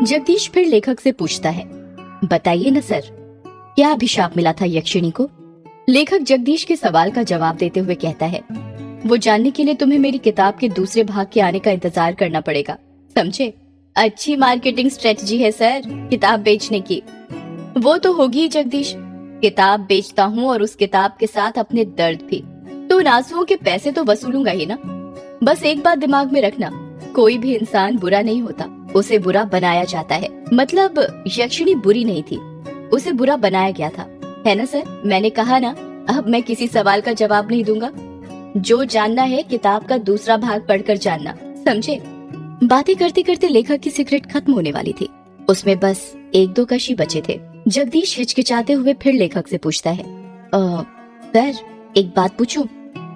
जगदीश फिर लेखक से पूछता है, बताइए न सर, क्या अभिशाप मिला था यक्षिणी को? लेखक जगदीश के सवाल का जवाब देते हुए कहता है, वो जानने के लिए तुम्हें मेरी किताब के दूसरे भाग के आने का इंतजार करना पड़ेगा, समझे? अच्छी मार्केटिंग स्ट्रेटजी है सर, किताब बेचने की। वो तो होगी ही जगदीश, किताब बेचता हूँ और उस किताब के साथ अपने दर्द भी, तो उन आंसुओं के पैसे तो वसूलूंगा ही ना। बस एक बात दिमाग में रखना, कोई भी इंसान बुरा नहीं होता, उसे बुरा बनाया जाता है। मतलब यक्षिणी बुरी नहीं थी, उसे बुरा बनाया गया था, है ना सर? मैंने कहा ना, अब मैं किसी सवाल का जवाब नहीं दूंगा। जो जानना है किताब का दूसरा भाग पढ़कर जानना, समझे? बातें करते करते लेखक की सिगरेट खत्म होने वाली थी, उसमें बस 1-2 कश ही बचे थे। जगदीश हिचकिचाते हुए फिर लेखक से पूछता है, सर एक बात पूछूं?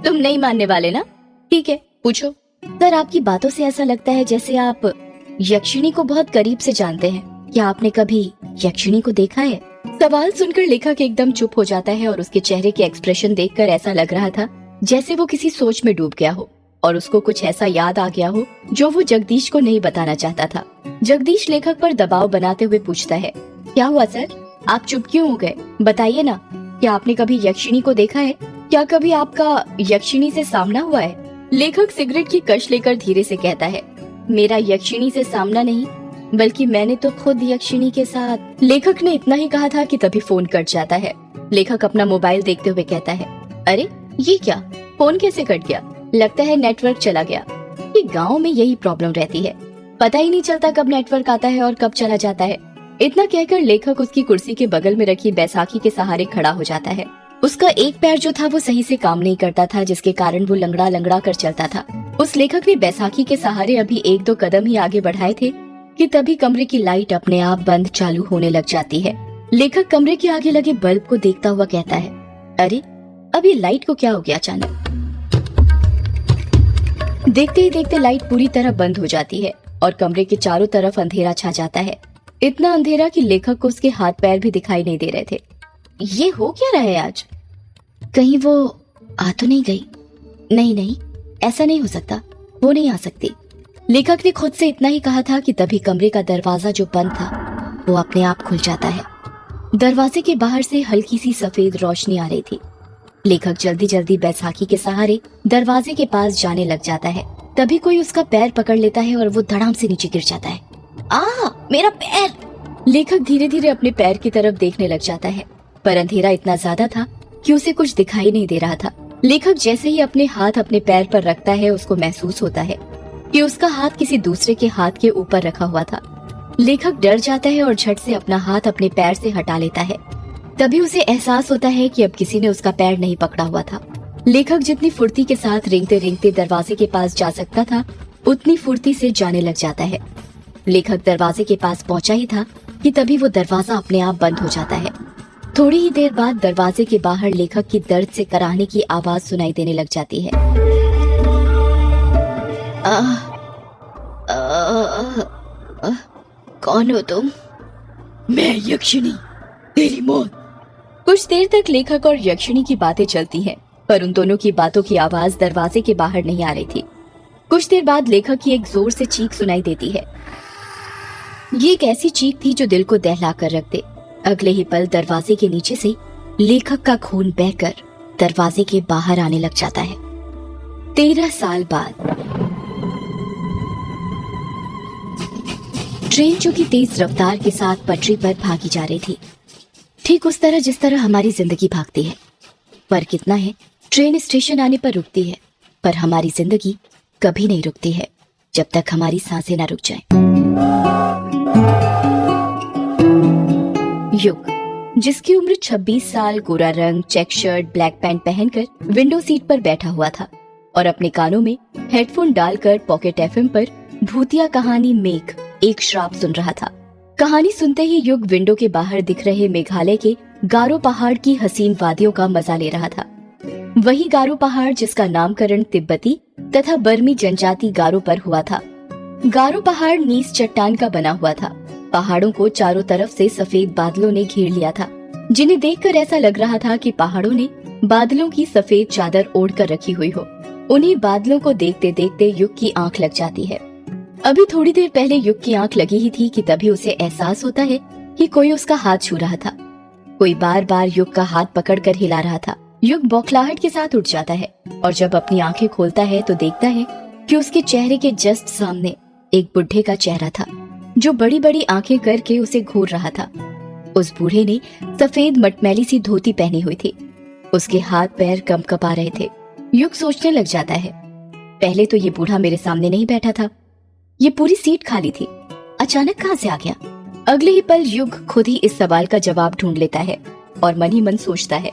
तुम नहीं मानने वाले ना? ठीक है, पूछो। सर आपकी बातों से ऐसा लगता है जैसे आप यक्षिणी को बहुत करीब से जानते हैं, क्या आपने कभी यक्षिणी को देखा है? सवाल सुनकर लेखक एकदम चुप हो जाता है और उसके चेहरे के एक्सप्रेशन देखकर ऐसा लग रहा था जैसे वो किसी सोच में डूब गया हो और उसको कुछ ऐसा याद आ गया हो जो वो जगदीश को नहीं बताना चाहता था। जगदीश लेखक पर दबाव बनाते हुए पूछता है, क्या हुआ सर, आप चुप क्यों हो गए? बताइए ना, क्या आपने कभी यक्षिणी को देखा है? क्या कभी आपका यक्षिणी से सामना हुआ है? लेखक सिगरेट की कश लेकर धीरे से कहता है, मेरा यक्षिणी से सामना नहीं, बल्कि मैंने तो खुद यक्षिणी के साथ। लेखक ने इतना ही कहा था कि तभी फोन कट जाता है। लेखक अपना मोबाइल देखते हुए कहता है, अरे ये क्या, फोन कैसे कट गया? लगता है नेटवर्क चला गया। ये गांव में यही प्रॉब्लम रहती है, पता ही नहीं चलता कब नेटवर्क आता है और कब चला जाता है। इतना कहकर लेखक उसकी कुर्सी के बगल में रखी बैसाखी के सहारे खड़ा हो जाता है। उसका एक पैर जो था वो सही से काम नहीं करता था, जिसके कारण वो लंगड़ा लंगड़ा कर चलता था। उस लेखक ने बैसाखी के सहारे अभी 1-2 कदम ही आगे बढ़ाए थे कि तभी कमरे की लाइट अपने आप बंद चालू होने लग जाती है। लेखक कमरे के आगे लगे बल्ब को देखता हुआ कहता है, अरे अब ये लाइट को क्या हो गया अचानक? देखते ही देखते लाइट पूरी तरह बंद हो जाती है और कमरे के चारों तरफ अंधेरा छा जाता है। इतना अंधेरा कि लेखक को उसके हाथ पैर भी दिखाई नहीं दे रहे थे। ये हो क्या रहा है आज? कहीं वो आ तो नहीं गई? नहीं, ऐसा नहीं हो सकता, वो नहीं आ सकती। लेखक ने खुद से इतना ही कहा था कि तभी कमरे का दरवाजा जो बंद था वो अपने आप खुल जाता है। दरवाजे के बाहर से हल्की सी सफेद रोशनी आ रही थी। लेखक जल्दी जल्दी बैसाखी के सहारे दरवाजे के पास जाने लग जाता है। तभी कोई उसका पैर पकड़ लेता है और वो धड़ाम से नीचे गिर जाता है। मेरा पैर! लेखक धीरे धीरे अपने पैर की तरफ देखने लग जाता है, पर अंधेरा इतना ज्यादा था कि उसे कुछ दिखाई नहीं दे रहा था। लेखक जैसे ही अपने हाथ अपने पैर पर रखता है, उसको महसूस होता है कि उसका हाथ किसी दूसरे के हाथ के ऊपर रखा हुआ था। लेखक डर जाता है और झट से अपना हाथ अपने पैर से हटा लेता है। तभी उसे एहसास होता है कि अब किसी ने उसका पैर नहीं पकड़ा हुआ था। लेखक जितनी फुर्ती के साथ रेंगते रेंगते दरवाजे के पास जा सकता था, उतनी फुर्ती से जाने लग जाता है। लेखक दरवाजे के पास पहुंचा ही था कि तभी वो दरवाजा अपने आप बंद हो जाता है। थोड़ी ही देर बाद दरवाजे के बाहर लेखक की दर्द से कराहने की आवाज सुनाई देने लग जाती है। कौन हो तुम? मैं यक्षिणी, तेरी मौत। कुछ देर तक लेखक और यक्षिणी की बातें चलती हैं, पर उन दोनों की बातों की आवाज दरवाजे के बाहर नहीं आ रही थी। कुछ देर बाद लेखक की एक जोर से चीख सुनाई देती है। ये एक ऐसी चीख थी जो दिल को दहला कर रख दे। अगले ही पल दरवाजे के नीचे से लेखक का खून बहकर दरवाजे के बाहर आने लग जाता है। 13 साल बाद ट्रेन जो कि तेज रफ्तार के साथ पटरी पर भागी जा रही थी, ठीक उस तरह जिस तरह हमारी जिंदगी भागती है। पर कितना है, ट्रेन स्टेशन आने पर रुकती है, पर हमारी जिंदगी कभी नहीं रुकती है जब तक हमारी सांसें ना रुक जाएं। युग, जिसकी उम्र 26 साल, गोरा रंग, चेक शर्ट, ब्लैक पैंट पहनकर विंडो सीट पर बैठा हुआ था और अपने कानों में हेडफोन डालकर पॉकेट एफएम पर भूतिया कहानी मेघ एक श्राप सुन रहा था। कहानी सुनते ही युग विंडो के बाहर दिख रहे मेघालय के गारो पहाड़ की हसीन वादियों का मजा ले रहा था। वही गारो पहाड़ जिसका नामकरण तिब्बती तथा बर्मी जनजाति गारो पर हुआ था। गारो पहाड़ नीस चट्टान का बना हुआ था। पहाड़ों को चारों तरफ से सफेद बादलों ने घेर लिया था, जिन्हें देखकर ऐसा लग रहा था कि पहाड़ों ने बादलों की सफेद चादर ओढ़ कर रखी हुई हो। उन्हीं बादलों को देखते देखते युग की आंख लग जाती है। अभी थोड़ी देर पहले युग की आंख लगी ही थी कि तभी उसे एहसास होता है कि कोई उसका हाथ छू रहा था। कोई बार बार युग का हाथ पकड़कर हिला रहा था। युग बौखलाहट के साथ उठ जाता है और जब अपनी आंखें खोलता है तो देखता है कि उसके चेहरे के जस्ट सामने एक बुढ़े का चेहरा था जो बड़ी बड़ी आंखें करके उसे घूर रहा था। उस बूढ़े ने सफेद मटमैली सी धोती पहनी हुई थी। उसके हाथ पैर कंपकपा रहे थे। युग सोचने लग जाता है, पहले तो ये बूढ़ा मेरे सामने नहीं बैठा था, ये पूरी सीट खाली थी, अचानक कहां से आ गया। अगले ही पल युग खुद ही इस सवाल का जवाब ढूंढ लेता है और मन ही मन सोचता है,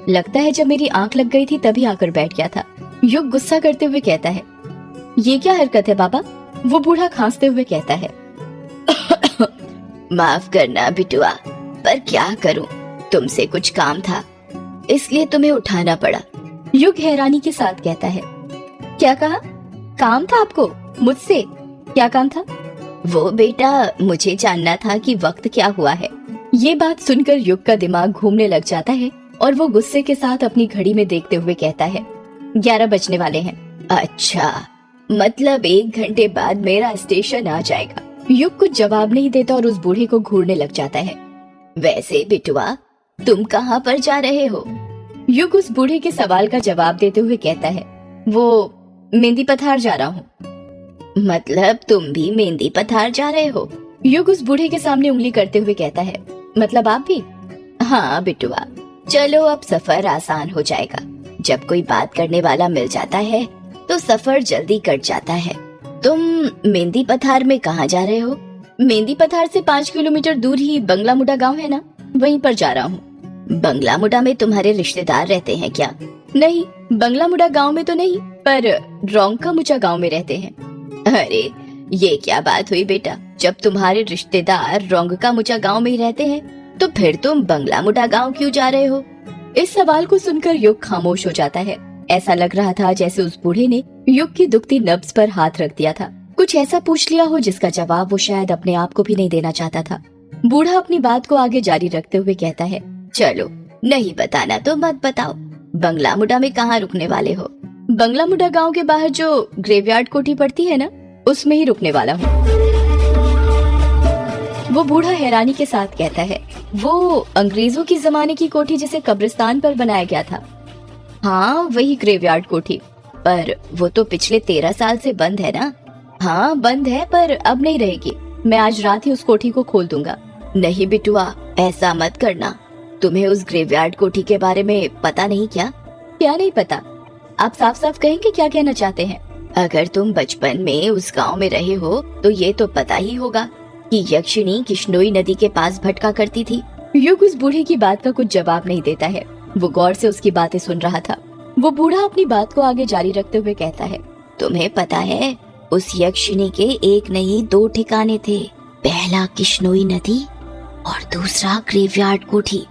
लगता है जब मेरी आंख लग गई थी तभी आकर बैठ गया था। युग गुस्सा करते हुए कहता है, ये क्या हरकत है बाबा? वो बूढ़ा खांसते हुए कहता है, माफ करना बिटुआ, पर क्या करूं, तुमसे कुछ काम था इसलिए तुम्हें उठाना पड़ा। युग हैरानी के साथ कहता है, क्या कहा? काम था आपको मुझसे? क्या काम था? वो बेटा, मुझे जानना था कि वक्त क्या हुआ है। ये बात सुनकर युग का दिमाग घूमने लग जाता है और वो गुस्से के साथ अपनी घड़ी में देखते हुए कहता है, 11 बजने वाले हैं। अच्छा, मतलब 1 घंटे बाद मेरा स्टेशन आ जाएगा। युग कुछ जवाब नहीं देता और उस बूढ़े को घूरने लग जाता है। वैसे बिटुआ, तुम कहाँ पर जा रहे हो? युग उस बूढ़े के सवाल का जवाब देते हुए कहता है, वो मेहंदी पथार जा रहा हूँ। मतलब तुम भी मेहंदी पथार जा रहे हो? युग उस बूढ़े के सामने उंगली करते हुए कहता है, मतलब आप भी? हाँ बिटुआ, चलो अब सफर आसान हो जाएगा। जब कोई बात करने वाला मिल जाता है तो सफर जल्दी कट जाता है। तुम मेहंदी पथार में कहाँ जा रहे हो? मेहंदी पथार से 5 किलोमीटर दूर ही बंगला मुडा गाँव है ना, वहीं पर जा रहा हूँ। बंगला मुडा में तुम्हारे रिश्तेदार रहते हैं क्या? नहीं, बंगला मुडा गाँव में तो नहीं, पर रोंका मुचा गाँव में रहते हैं। अरे ये क्या बात हुई बेटा, जब तुम्हारे रिश्तेदार रोंगका मुचा गांव में ही रहते हैं तो फिर तुम बंगला मुडा गांव क्यों जा रहे हो? इस सवाल को सुनकर युग खामोश हो जाता है। ऐसा लग रहा था जैसे उस बूढ़े ने युग की दुखती नब्ज पर हाथ रख दिया था, कुछ ऐसा पूछ लिया हो जिसका जवाब वो शायद अपने आप को भी नहीं देना चाहता था। बूढ़ा अपनी बात को आगे जारी रखते हुए कहता है, चलो नहीं बताना तो मत बताओ, बंगला मुडा में कहाँ रुकने वाले हो? बंगला मुडा गांव के बाहर जो ग्रेवयार्ड कोठी पड़ती है ना, उसमें ही रुकने वाला हूँ। वो बूढ़ा हैरानी के साथ कहता है, वो अंग्रेजों की जमाने की कोठी जिसे कब्रिस्तान पर बनाया गया था? हाँ वही ग्रेवयार्ड कोठी, पर वो तो पिछले 13 साल से बंद है ना? हाँ बंद है, पर अब नहीं रहेगी। मैं आज रात ही उस कोठी को खोल दूंगा। नहीं बिटुआ, ऐसा मत करना। तुम्हें उस ग्रेवयार्ड कोठी के बारे में पता नहीं क्या? क्या नहीं पता? आप साफ साफ कहेंगे क्या कहना चाहते हैं? अगर तुम बचपन में उस गांव में रहे हो तो ये तो पता ही होगा कि यक्षिणी किश्नोई नदी के पास भटका करती थी। युग उस बूढ़े की बात का कुछ जवाब नहीं देता है, वो गौर से उसकी बातें सुन रहा था। वो बूढ़ा अपनी बात को आगे जारी रखते हुए कहता है, तुम्हें पता है उस यक्षिणी के 1 नहीं 2 ठिकाने थे, पहला किश्नोई नदी और दूसरा ग्रेवयार्ड कोठी।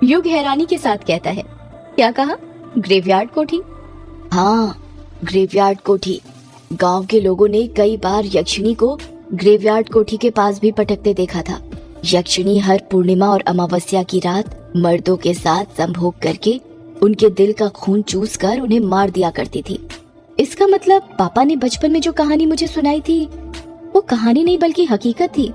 युग हैरानी के साथ कहता है, क्या कहा? ग्रेवयार्ड कोठी? हाँ ग्रेवयार्ड कोठी। गांव के लोगों ने कई बार यक्षिणी को ग्रेवयार्ड कोठी के पास भी भटकते देखा था। यक्षिणी हर पूर्णिमा और अमावस्या की रात मर्दों के साथ संभोग करके उनके दिल का खून चूस कर उन्हें मार दिया करती थी। इसका मतलब पापा ने बचपन में जो कहानी मुझे सुनाई थी वो कहानी नहीं बल्कि हकीकत थी।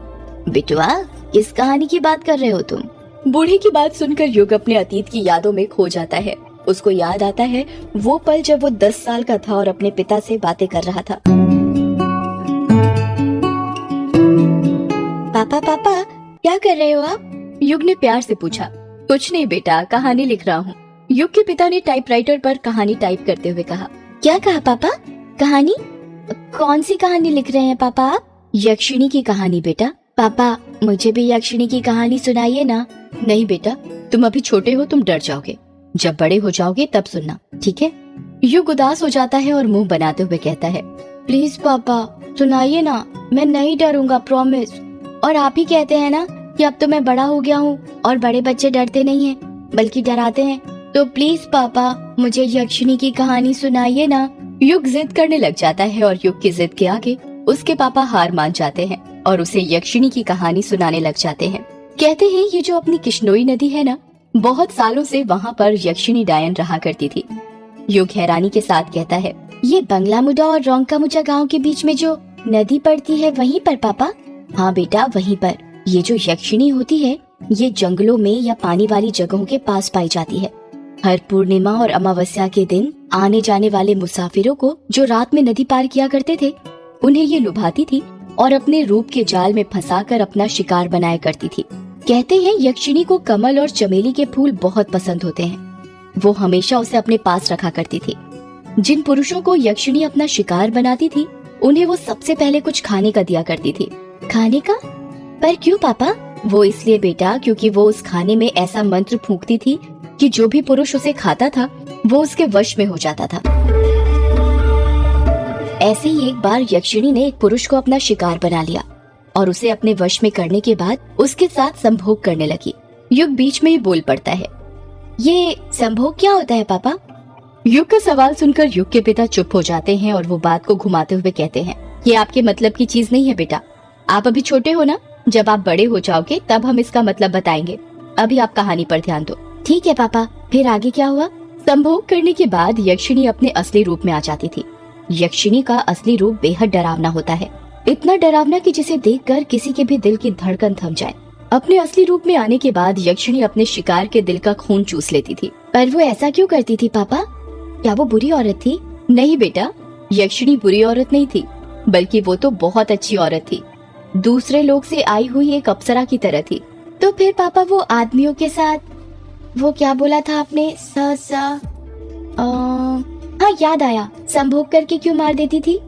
बिटुआ, किस कहानी की बात कर रहे हो तुम? बूढ़े की बात सुनकर युग अपने अतीत की यादों में खो जाता है। उसको याद आता है वो पल जब वो 10 साल का था और अपने पिता से बातें कर रहा था। पापा पापा क्या कर रहे हो आप? युग ने प्यार से पूछा। कुछ नहीं बेटा, कहानी लिख रहा हूँ। युग के पिता ने टाइपराइटर पर कहानी टाइप करते हुए कहा। क्या कहा पापा? कहानी? कौन सी कहानी लिख रहे हैं पापा आप? यक्षिणी की कहानी बेटा। पापा मुझे भी यक्षिणी की कहानी सुनाइए ना। नहीं बेटा, तुम अभी छोटे हो, तुम डर जाओगे, जब बड़े हो जाओगे तब सुनना, ठीक है? युग उदास हो जाता है और मुंह बनाते हुए कहता है, प्लीज पापा सुनाइए ना, मैं नहीं डरूंगा, प्रॉमिस। और आप ही कहते हैं ना कि अब तो मैं बड़ा हो गया हूँ और बड़े बच्चे डरते नहीं हैं बल्कि डराते हैं, तो प्लीज पापा मुझे यक्षिणी की कहानी सुनाइए ना। युग जिद करने लग जाता है और युग की जिद के आगे उसके पापा हार मान जाते हैं और उसे यक्षिणी की कहानी सुनाने लग जाते हैं। कहते हैं ये जो अपनी किश्नोई नदी है ना, बहुत सालों से वहाँ पर यक्षिणी डायन रहा करती थी। युग हैरानी के साथ कहता है, ये बंगला मुडा और रोंका मुचा गाँव के बीच में जो नदी पड़ती है वहीं पर पापा? हाँ बेटा, वहीं पर। ये जो यक्षिणी होती है ये जंगलों में या पानी वाली जगहों के पास पाई जाती है। हर पूर्णिमा और अमावस्या के दिन आने जाने वाले मुसाफिरों को जो रात में नदी पार किया करते थे उन्हें ये लुभाती थी और अपने रूप के जाल में फंसाकर अपना शिकार बनाया करती थी। कहते हैं यक्षिणी को कमल और चमेली के फूल बहुत पसंद होते हैं। वो हमेशा उसे अपने पास रखा करती थी। जिन पुरुषों को यक्षिणी अपना शिकार बनाती थी उन्हें वो सबसे पहले कुछ खाने का दिया करती थी। खाने का? पर क्यों पापा? वो इसलिए बेटा क्योंकि वो उस खाने में ऐसा मंत्र फूंकती थी कि जो भी पुरुष उसे खाता था वो उसके वश में हो जाता था। ऐसे ही एक बार यक्षिणी ने एक पुरुष को अपना शिकार बना लिया और उसे अपने वश में करने के बाद उसके साथ संभोग करने लगी। युग बीच में ही बोल पड़ता है, ये संभोग क्या होता है पापा? युग का सवाल सुनकर युग के पिता चुप हो जाते हैं और वो बात को घुमाते हुए कहते हैं, ये आपके मतलब की चीज नहीं है बेटा। आप अभी छोटे हो ना, जब आप बड़े हो जाओगे तब हम इसका मतलब बताएंगे। अभी आप कहानी पर ध्यान दो। ठीक है पापा, फिर आगे क्या हुआ? संभोग करने के बाद यक्षिणी अपने असली रूप में आ जाती थी। यक्षिणी का असली रूप बेहद डरावना होता है, इतना डरावना कि जिसे देखकर किसी के भी दिल की धड़कन थम जाए। अपने असली रूप में आने के बाद यक्षिणी अपने शिकार के दिल का खून चूस लेती थी। पर वो ऐसा क्यों करती थी पापा? क्या वो बुरी औरत थी? नहीं बेटा, यक्षिणी बुरी औरत नहीं थी, बल्कि वो तो बहुत अच्छी औरत थी। दूसरे लोग से आई हुई एक अप्सरा की तरह थी। तो फिर पापा वो आदमियों के साथ, वो क्या बोला था आपने? हाँ याद आया, संभोग करके क्यों मार देती थी?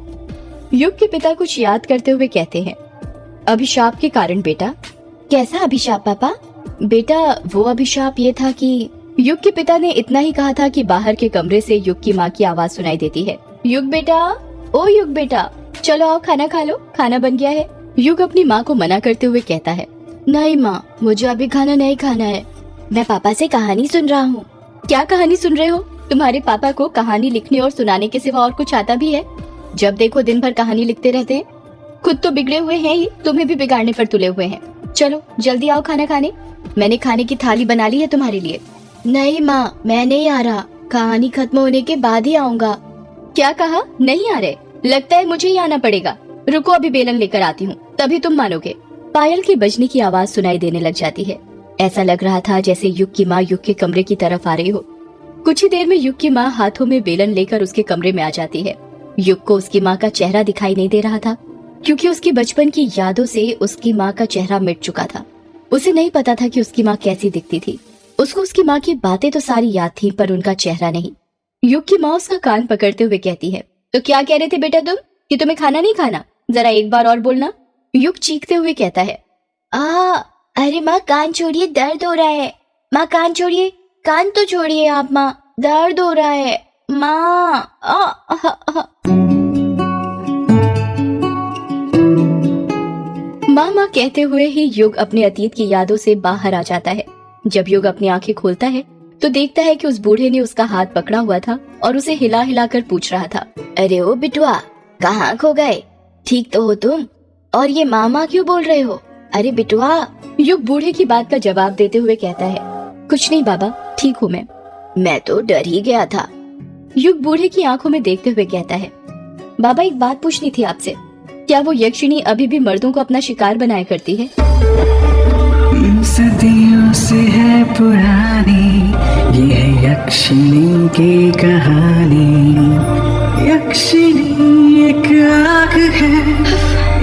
युग के पिता कुछ याद करते हुए कहते हैं, अभिशाप के कारण बेटा। कैसा अभिशाप पापा? बेटा वो अभिशाप ये था कि युग के पिता ने इतना ही कहा था कि बाहर के कमरे से युग की माँ की आवाज सुनाई देती है, युग बेटा, ओ युग बेटा, चलो आओ खाना खा लो, खाना बन गया है। युग अपनी माँ को मना करते हुए कहता है, नहीं माँ, मुझे अभी खाना नहीं खाना है, मैं पापा से कहानी सुन रहा हूँ। क्या कहानी सुन रहे हो? तुम्हारे पापा को कहानी लिखने और सुनाने के सिवा और कुछ आता भी है? जब देखो दिन भर कहानी लिखते रहते हैं। खुद तो बिगड़े हुए हैं ही, तुम्हें भी बिगाड़ने पर तुले हुए हैं। चलो जल्दी आओ खाना खाने, मैंने खाने की थाली बना ली है तुम्हारे लिए। नहीं माँ, मैं नहीं आ रहा, कहानी खत्म होने के बाद ही आऊंगा। क्या कहा? नहीं आ रहे? लगता है मुझे ही आना पड़ेगा। रुको अभी बेलन लेकर आती हूँ, तभी तुम मानोगे। पायल की बजने की आवाज सुनाई देने लग जाती है। ऐसा लग रहा था जैसे युग की माँ युग के कमरे की तरफ आ रही हो। कुछ ही देर में युग की माँ हाथों में बेलन लेकर उसके कमरे में आ जाती है। युग को उसकी माँ का चेहरा दिखाई नहीं दे रहा था, क्योंकि उसकी बचपन की यादों से उसकी माँ का चेहरा मिट चुका था। उसे नहीं पता था कि उसकी माँ कैसी दिखती थी। उसको उसकी माँ की बातें तो सारी याद थी, पर उनका चेहरा नहीं। युग की माँ उसका कान पकड़ते हुए कहती है, तो क्या कह रहे थे बेटा तुम, कि तुम्हें खाना नहीं खाना? जरा एक बार और बोलना। युग चीखते हुए कहता है, अरे माँ कान छोड़िए, दर्द हो रहा है। माँ कान छोड़िए, कान तो छोड़िए आप माँ, दर्द हो रहा है माँ। माँ कहते हुए ही युग अपने अतीत की यादों से बाहर आ जाता है। जब युग अपनी आंखें खोलता है तो देखता है कि उस बूढ़े ने उसका हाथ पकड़ा हुआ था और उसे हिला हिला कर पूछ रहा था, अरे ओ बिटुआ, कहाँ खो गए? ठीक तो हो तुम? और ये मामा क्यों बोल रहे हो? अरे बिटुआ। युग बूढ़े की बात का जवाब देते हुए कहता है, कुछ नहीं बाबा, ठीक हूँ मैं तो डर ही गया था। युग बूढ़े की आंखों में देखते हुए कहता है, बाबा एक बात पूछनी थी आपसे, क्या वो यक्षिणी अभी भी मर्दों को अपना शिकार बनाया करती है? सदियों से है पुरानी ये है यक्षिणी की कहानी। यक्षिणी एक आग है,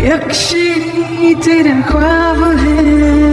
यक्षिणी तेरा ख्वाब है।